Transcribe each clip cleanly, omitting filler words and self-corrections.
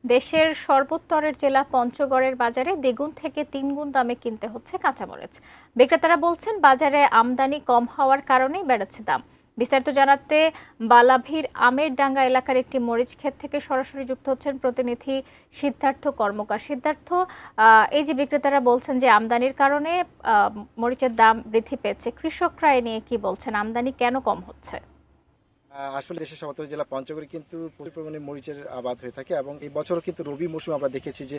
দেশের সর্বোত্তরের জেলা পঞ্চগড়ের বাজারে দ্বিগুণ থেকে তিনগুণ দামে কিনতে হচ্ছে কাঁচামরিচ। বিক্রেতারা বলছেন বাজারে আমদানি কম হওয়ার কারণেই বেড়েছে দাম। বিস্তারিত জানাতে বালাভীর আমেরডাঙ্গা এলাকার একটি মরিচ ক্ষেত থেকে সরাসরি যুক্ত হচ্ছেন প্রতিনিধি সিদ্ধার্থ কর্মকার। সিদ্ধার্থ, এই যে বিক্রেতারা বলছেন যে আমদানির কারণে মরিচের দাম বৃদ্ধি পেয়েছে, কৃষকরা এ নিয়ে কি বলছেন? আমদানি কেন কম হচ্ছে? আসলে দেশের সর্বোত্তর জেলা পঞ্চগড়ে কিন্তু প্রচুর পরিমাণে মরিচের আবাদ হয়ে থাকে এবং এই বছরও কিন্তু রবি মৌসুমে আমরা দেখেছি যে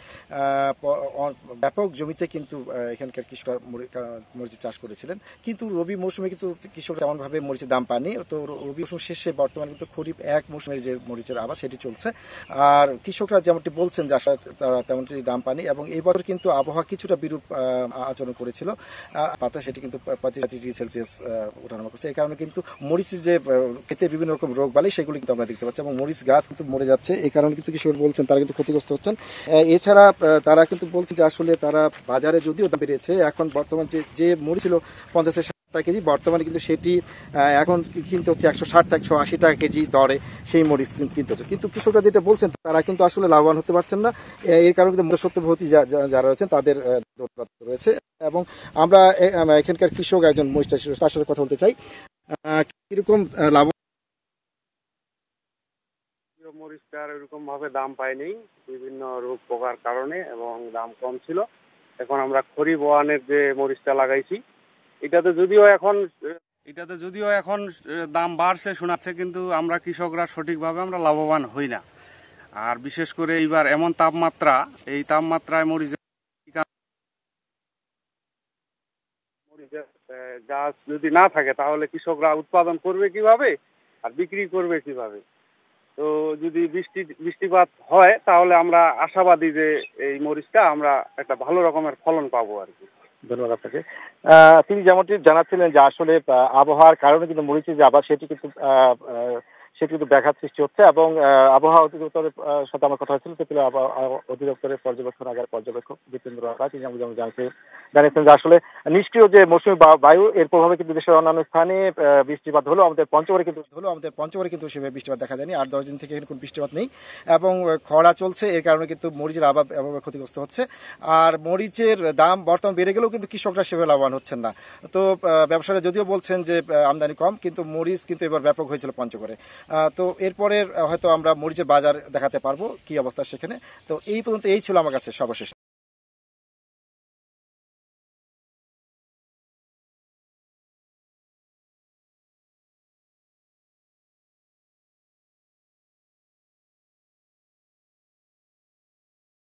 ব্যাপক জমিতে কিন্তু এখানকার কৃষকরা মরিচের চাষ করেছিলেন, কিন্তু রবি মৌসুমে কিন্তু কৃষক তেমনভাবে মরিচের দাম পাননি। তো রবি মৌসুম শেষে বর্তমানে কিন্তু খরিফ এক মৌসুমের যে মরিচের আবাদ সেটি চলছে, আর কৃষকরা যেমনটি বলছেন যে আসলে তারা তেমনটি দাম পাননি এবং এই বছর কিন্তু আবহাওয়া কিছুটা বিরূপ আচরণ করেছিল। সেটি কিন্তু 35 ডিগ্রি সেলসিয়াস ওঠানামা করছে। এই কারণে কিন্তু মরিচের যে খেতে বিভিন্ন রকম রোগ বালি সেগুলি কিন্তু আমরা দেখতে পাচ্ছি এবং মরিচ গাছ কিন্তু মরে যাচ্ছে। এই কারণে কিন্তু কৃষক বলছেন তারা কিন্তু ক্ষতিগ্রস্ত হচ্ছেন। এছাড়া তারা কিন্তু বলছেন যে আসলে তারা বাজারে যদিও দাম বেড়েছে, এখন বর্তমান যে মরিচ ছিল 50-60 টাকা কেজি, বর্তমানে কিন্তু সেটি এখন কিনতে হচ্ছে 160-180 টাকা কেজি দরে সেই মরিচ কিনতে হচ্ছে। কিন্তু কৃষকরা যেটা বলছেন তারা কিন্তু আসলে লাভবান হতে পারছেন না। এর কারণে কিন্তু মধ্যস্বত্বভোগী যারা রয়েছেন তাদের রয়েছে। এবং আমরা এখানকার কৃষক একজন মরিচ চাষি তার সাথে কথা বলতে চাই। কিরকম লাভ? মরিচটার এরকম ভাবে দাম পাইনি বিভিন্ন রোগ পোকার কারণে এবং দাম কম ছিল। এখন আমরা খরিফ ওয়ানের যে মরিচটা লাগাইছি এটাতে যদিও এখন দাম বাড়ছে শোনাচ্ছে, কিন্তু আমরা কৃষকরা সঠিকভাবে আমরা লাভবান হই না। আর বিশেষ করে এইবার এমন তাপমাত্রা, এই তাপমাত্রায় মরিচের গাছ যদি না থাকে তাহলে কৃষকরা উৎপাদন করবে কিভাবে আর বিক্রি করবে কিভাবে? তো যদি বৃষ্টিপাত হয় তাহলে আমরা আশাবাদী যে এই মরিচটা আমরা একটা ভালো রকমের ফলন পাবো আর কি। ধন্যবাদ আপনাকে। তিনি যেমনটি জানাচ্ছিলেন যে আসলে আবহাওয়ার কারণে কিন্তু মরিচের যে আবাদ সেটি কিন্তু ব্যাঘাত সৃষ্টি হচ্ছে এবং আবহাওয়া অধিদপ্তরের সাথে আমার কথা হয়েছিল, ত্রিপুরা আবহাওয়া অধিদপ্তরের পর্যবেক্ষণাগার পর্যবেক্ষক জিতেন্দ্র রায় তিনি যেমন জানিয়েছেন যে আসলে নিষ্ক্রিয় যে মৌসুমী বায়ু এর প্রভাবে কিন্তু দেশের অন্যান্য স্থানে বৃষ্টিপাত হলেও আমাদের পঞ্চগড়ে কিন্তু সেভাবে বৃষ্টিপাত দেখা যায়নি। 8-10 দিন থেকে এখানে কোনো বৃষ্টিপাত নেই এবং খরা চলছে। এর কারণে কিন্তু মরিচের আবাদ ক্ষতিগ্রস্ত হচ্ছে। আর মরিচের দাম বর্তমান বেড়ে গেলেও কিন্তু কৃষকরা সেভাবে লাভবান হচ্ছেন না। তো ব্যবসায়ীরা যদিও বলছেন যে আমদানি কম, কিন্তু মরিচ কিন্তু এবার ব্যাপক হয়েছিল পঞ্চগড়ে। তো এরপরে হয়তো আমরা মরিচের বাজার দেখাতে পারবো কি অবস্থা সেখানে। তো এই পর্যন্ত এই ছিল আমার কাছে সর্বশেষ।